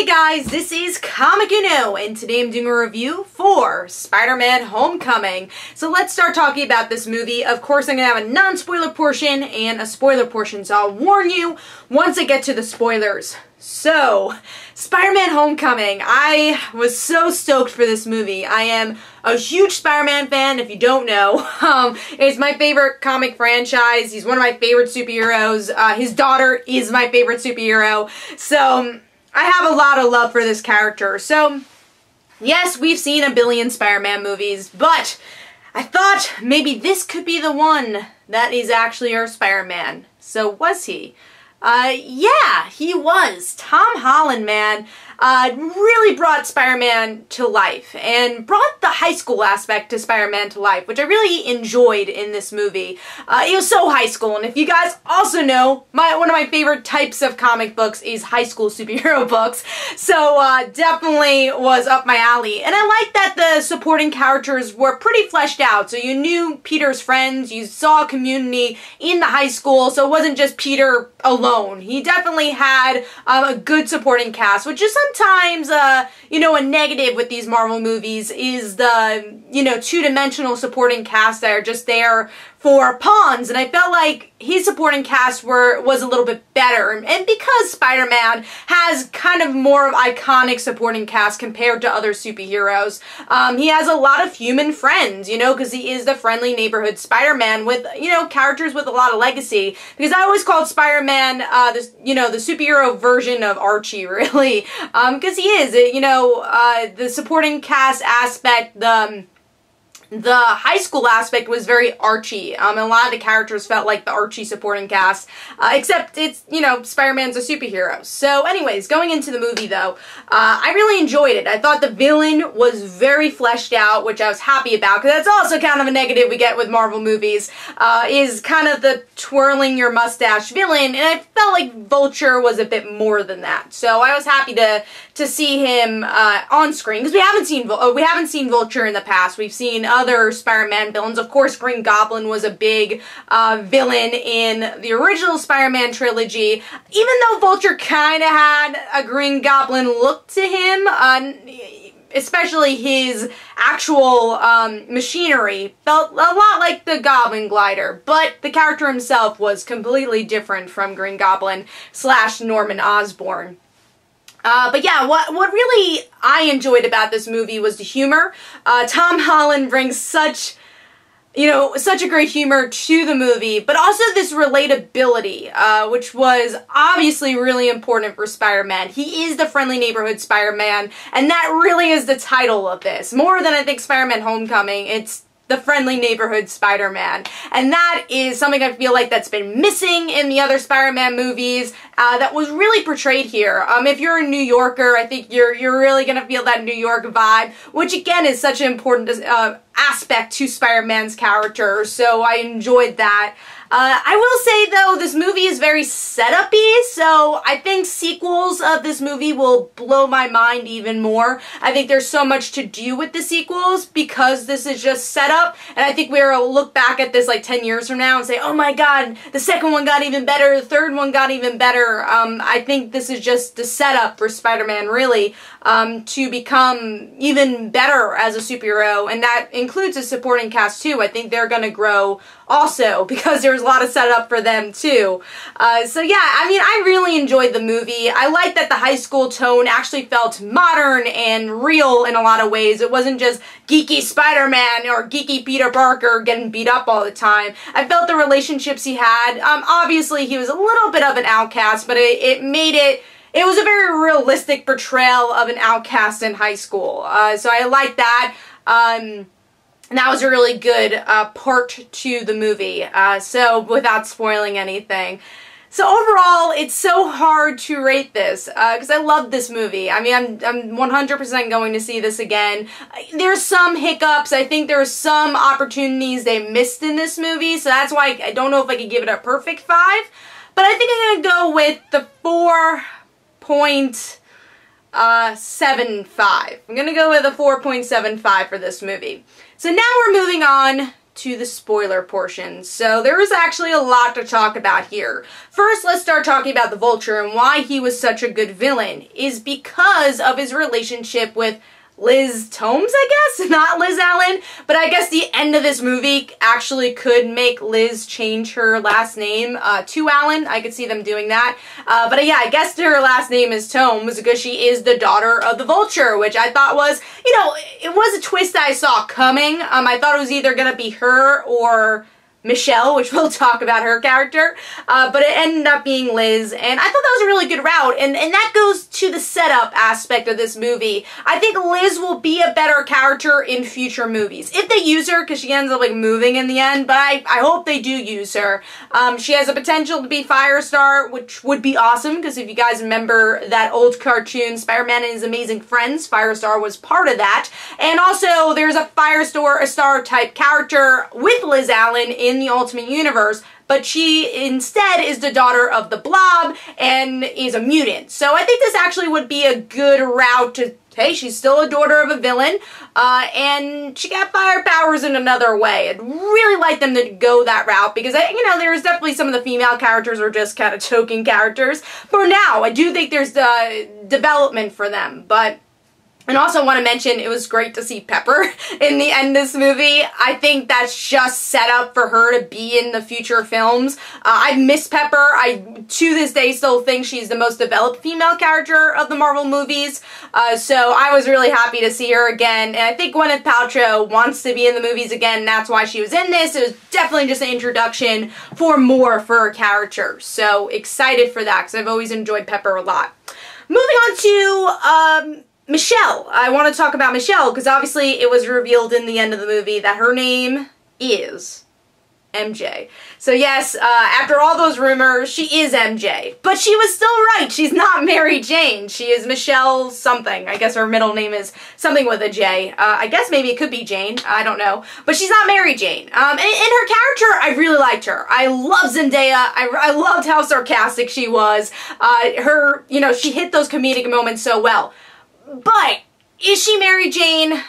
guys, this is Comic Uno, and today I'm doing a review for Spider-Man Homecoming. So let's start talking about this movie. Of course, I'm going to have a non-spoiler portion and a spoiler portion, so I'll warn you once I get to the spoilers. So, Spider-Man Homecoming. I was so stoked for this movie. I am a huge Spider-Man fan, if you don't know. It's my favorite comic franchise. He's one of my favorite superheroes. His daughter is my favorite superhero. So, I have a lot of love for this character. So, yes, we've seen a billion Spider-Man movies, but I thought maybe this could be the one that is actually our Spider-Man. So, was he? Yeah, he was. Tom Holland, man, really brought Spider-Man to life and brought the high school aspect to Spider-Man to life, which I really enjoyed in this movie. It was so high school, and if you guys also know, one of my favorite types of comic books is high school superhero books, so definitely was up my alley. And I like that the supporting characters were pretty fleshed out, so you knew Peter's friends, you saw a community in the high school, so it wasn't just Peter alone. He definitely had a good supporting cast, which is sometimes, you know, a negative with these Marvel movies is the, you know, two-dimensional supporting cast that are just there for pawns, and I felt like his supporting cast was a little bit better, and because Spider-Man has kind of more of iconic supporting cast compared to other superheroes, he has a lot of human friends, you know, because he is the friendly neighborhood Spider-Man with, you know, characters with a lot of legacy, because I always called Spider-Man, you know, the superhero version of Archie, really, because he is, you know, the supporting cast aspect, the high school aspect was very Archie, and a lot of the characters felt like the Archie supporting cast, except it's, you know, Spider-Man's a superhero. So anyways, going into the movie though, I really enjoyed it. I thought the villain was very fleshed out, which I was happy about, because that's also kind of a negative we get with Marvel movies, is kind of the twirling your mustache villain, and I felt like Vulture was a bit more than that. So I was happy to see him on screen, because we haven't seen Vulture in the past. We've seen other Spider-Man villains. Of course, Green Goblin was a big villain in the original Spider-Man trilogy. Even though Vulture kind of had a Green Goblin look to him, especially his actual machinery felt a lot like the Goblin Glider, but the character himself was completely different from Green Goblin / Norman Osborn. But yeah, what really I enjoyed about this movie was the humor. Tom Holland brings such a great humor to the movie, but also this relatability, which was obviously really important for Spider-Man. He is the friendly neighborhood Spider-Man, and that really is the title of this. More than I think Spider-Man Homecoming, it's the friendly neighborhood Spider-Man. And that is something I feel like that's been missing in the other Spider-Man movies, that was really portrayed here. If you're a New Yorker, I think you're really gonna feel that New York vibe, which again is such an important aspect to Spider-Man's character, so I enjoyed that. I will say though, this movie is very setup-y, so I think sequels of this movie will blow my mind even more. I think there's so much to do with the sequels because this is just setup, and I think we'll look back at this like 10 years from now and say, oh my god, the second one got even better, the third one got even better. I think this is just the setup for Spider-Man, really, to become even better as a superhero, and that includes a supporting cast too. I think they're gonna grow also, because there's a lot of setup for them too. So yeah, I mean, I really enjoyed the movie. I like that the high school tone actually felt modern and real in a lot of ways. It wasn't just geeky Spider-Man or geeky Peter Parker getting beat up all the time. I felt the relationships he had, obviously he was a little bit of an outcast, but it was a very realistic portrayal of an outcast in high school. So I like that. And that was a really good part to the movie, so without spoiling anything. So overall, it's so hard to rate this, because I love this movie. I mean, I'm 100% going to see this again. There's some hiccups. I think there are some opportunities they missed in this movie, so that's why I don't know if I could give it a perfect 5, but I think I'm going to go with the 4.75. I'm going to go with a 4.75 for this movie. So now we're moving on to the spoiler portion. So there is actually a lot to talk about here. First, let's start talking about the Vulture and why he was such a good villain is because of his relationship with Liz Tomes, I guess? Not Liz Allen, but I guess the end of this movie actually could make Liz change her last name to Allen. I could see them doing that. But yeah, I guess her last name is Tomes because she is the daughter of the Vulture, which I thought was, you know, it was a twist I saw coming. I thought it was either going to be her or Michelle, which we'll talk about her character, but it ended up being Liz, and I thought that was a really good route, and that goes to the setup aspect of this movie. I think Liz will be a better character in future movies, if they use her, because she ends up, like, moving in the end, but I hope they do use her. She has a potential to be Firestar, which would be awesome, because if you guys remember that old cartoon, Spider-Man and His Amazing Friends, Firestar was part of that, and also there's a Firestar type character with Liz Allen in the Ultimate Universe, but she instead is the daughter of the Blob and is a mutant. So I think this actually would be a good route to, hey, she's still a daughter of a villain, and she got fire powers in another way. I'd really like them to go that route because, you know, there's definitely some of the female characters are just kind of token characters. For now, I do think there's development for them, but and also want to mention, it was great to see Pepper in the end of this movie. I think that's just set up for her to be in the future films. I miss Pepper. I, to this day, still think she's the most developed female character of the Marvel movies. So I was really happy to see her again. And I think Gwyneth Paltrow wants to be in the movies again. And that's why she was in this. It was definitely just an introduction for more for her character. So excited for that because I've always enjoyed Pepper a lot. Moving on to Michelle. I want to talk about Michelle because obviously it was revealed in the end of the movie that her name is MJ. So yes, after all those rumors, she is MJ. But she was still right. She's not Mary Jane. She is Michelle something. I guess her middle name is something with a J. I guess maybe it could be Jane. I don't know. But she's not Mary Jane. And her character, I really liked her. I love Zendaya. I loved how sarcastic she was. Her, you know, she hit those comedic moments so well. But, is she Mary Jane?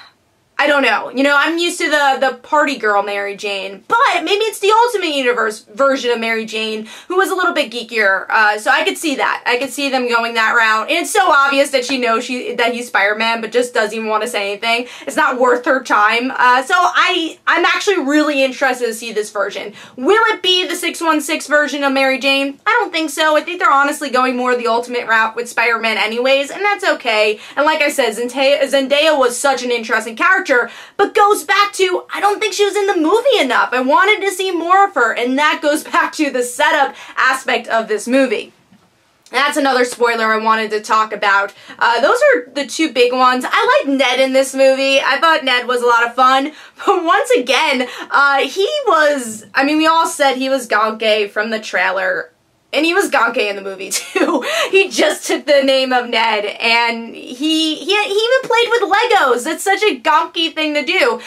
I don't know. You know, I'm used to the party girl Mary Jane, but maybe it's the Ultimate Universe version of Mary Jane who was a little bit geekier, so I could see that. I could see them going that route. And it's so obvious that she knows that he's Spider-Man, but just doesn't even want to say anything. It's not worth her time. So I'm actually really interested to see this version. Will it be the 616 version of Mary Jane? I don't think so. I think they're honestly going more the Ultimate route with Spider-Man anyways, and that's okay. And like I said, Zendaya was such an interesting character, but goes back to, I don't think she was in the movie enough. I wanted to see more of her, and that goes back to the setup aspect of this movie. That's another spoiler I wanted to talk about. Those are the two big ones. I like Ned in this movie. I thought Ned was a lot of fun. But once again, he was, I mean, we all said he was Gonke from the trailer. And he was Gonke in the movie, too. He just took the name of Ned, and he even played with Legos. That's such a Gonke thing to do,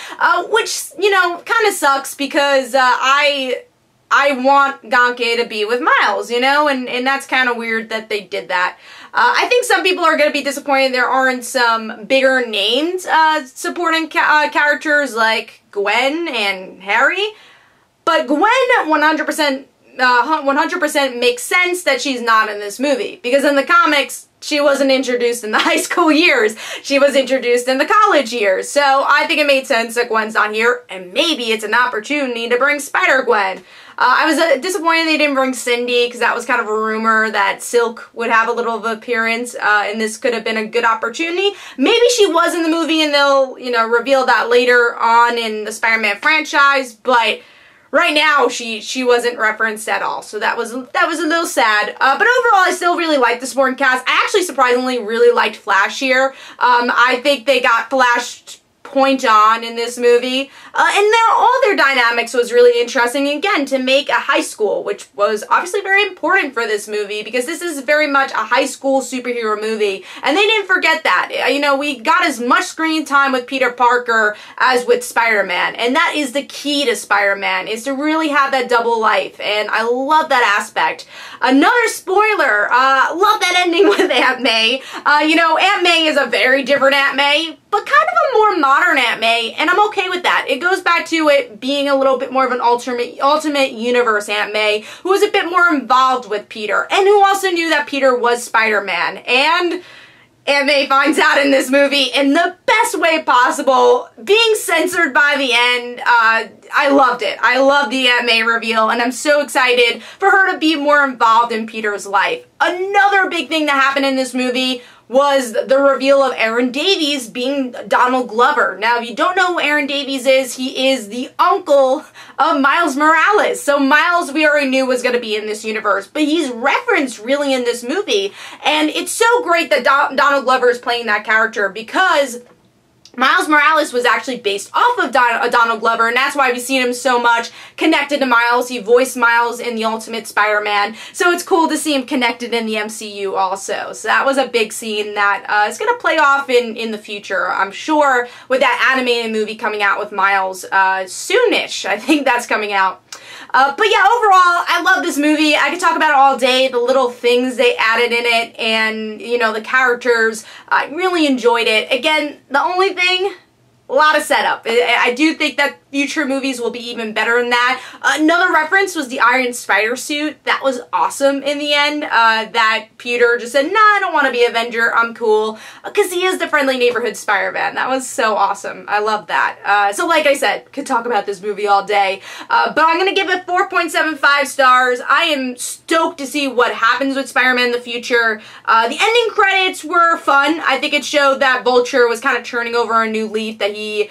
which, you know, kind of sucks because I want Gonke to be with Miles, you know, and that's kind of weird that they did that. I think some people are going to be disappointed there aren't some bigger named supporting characters like Gwen and Harry, but Gwen 100% makes sense that she's not in this movie, because in the comics, she wasn't introduced in the high school years. She was introduced in the college years. So I think it made sense that Gwen's not here, and maybe it's an opportunity to bring Spider-Gwen. I was disappointed they didn't bring Cindy, because that was kind of a rumor that Silk would have a little of an appearance, and this could have been a good opportunity. Maybe she was in the movie and they'll, you know, reveal that later on in the Spider-Man franchise, but right now, she wasn't referenced at all, so that was a little sad. But overall, I still really like the supporting cast. I actually surprisingly really liked Flash here. I think they got Flash point on in this movie, and all their dynamics was really interesting, again, to make a high school, which was obviously very important for this movie, because this is very much a high school superhero movie, and they didn't forget that. You know, we got as much screen time with Peter Parker as with Spider-Man, and that is the key to Spider-Man, is to really have that double life, and I love that aspect. Another spoiler, love that ending with Aunt May. You know, Aunt May is a very different Aunt May, but kind of a more modern Aunt May, and I'm okay with that. It goes back to it being a little bit more of an ultimate universe Aunt May, who was a bit more involved with Peter, and who also knew that Peter was Spider-Man. And Aunt May finds out in this movie in the best way possible, being censored by the end. I loved it. I love the Aunt May reveal, and I'm so excited for her to be more involved in Peter's life. Another big thing that happened in this movie was the reveal of Aaron Davies being Donald Glover. Now, if you don't know who Aaron Davies is, he is the uncle of Miles Morales. So Miles, we already knew was going to be in this universe, but he's referenced really in this movie. And it's so great that Donald Glover is playing that character, because Miles Morales was actually based off of Donald Glover, and that's why we've seen him so much connected to Miles. He voiced Miles in the Ultimate Spider-Man, so it's cool to see him connected in the MCU also. So that was a big scene that is going to play off in the future, I'm sure, with that animated movie coming out with Miles soonish. I think that's coming out. But yeah, overall, I love this movie. I could talk about it all day, the little things they added in it, and, you know, the characters. I really enjoyed it. Again, the only thing, a lot of setup. I do think that future movies will be even better than that. Another reference was the Iron Spider suit. That was awesome in the end. That Peter just said, nah, I don't want to be Avenger, I'm cool. Because he is the friendly neighborhood Spider-Man. That was so awesome. I love that. So like I said, could talk about this movie all day. But I'm going to give it 4.75 stars. I am stoked to see what happens with Spider-Man in the future. The ending credits were fun. I think it showed that Vulture was kind of turning over a new leaf, that he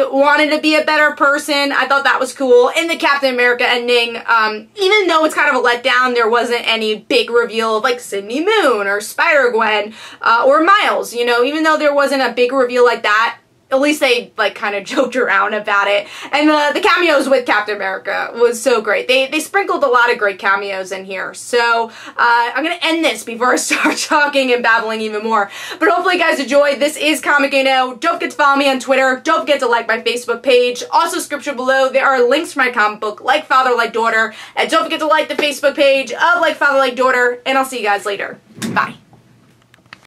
wanted to be a better person. I thought that was cool. In the Captain America ending, even though it's kind of a letdown, there wasn't any big reveal of like Sydney Moon or Spider-Gwen or Miles, you know, even though there wasn't a big reveal like that. At least they like kind of joked around about it. And the cameos with Captain America was so great. They sprinkled a lot of great cameos in here. So I'm going to end this before I start talking and babbling even more. But hopefully you guys enjoyed. This is Comic Uno. Don't forget to follow me on Twitter. Don't forget to like my Facebook page. Also, description below, there are links for my comic book, Like Father, Like Daughter. And don't forget to like the Facebook page of Like Father, Like Daughter. And I'll see you guys later. Bye.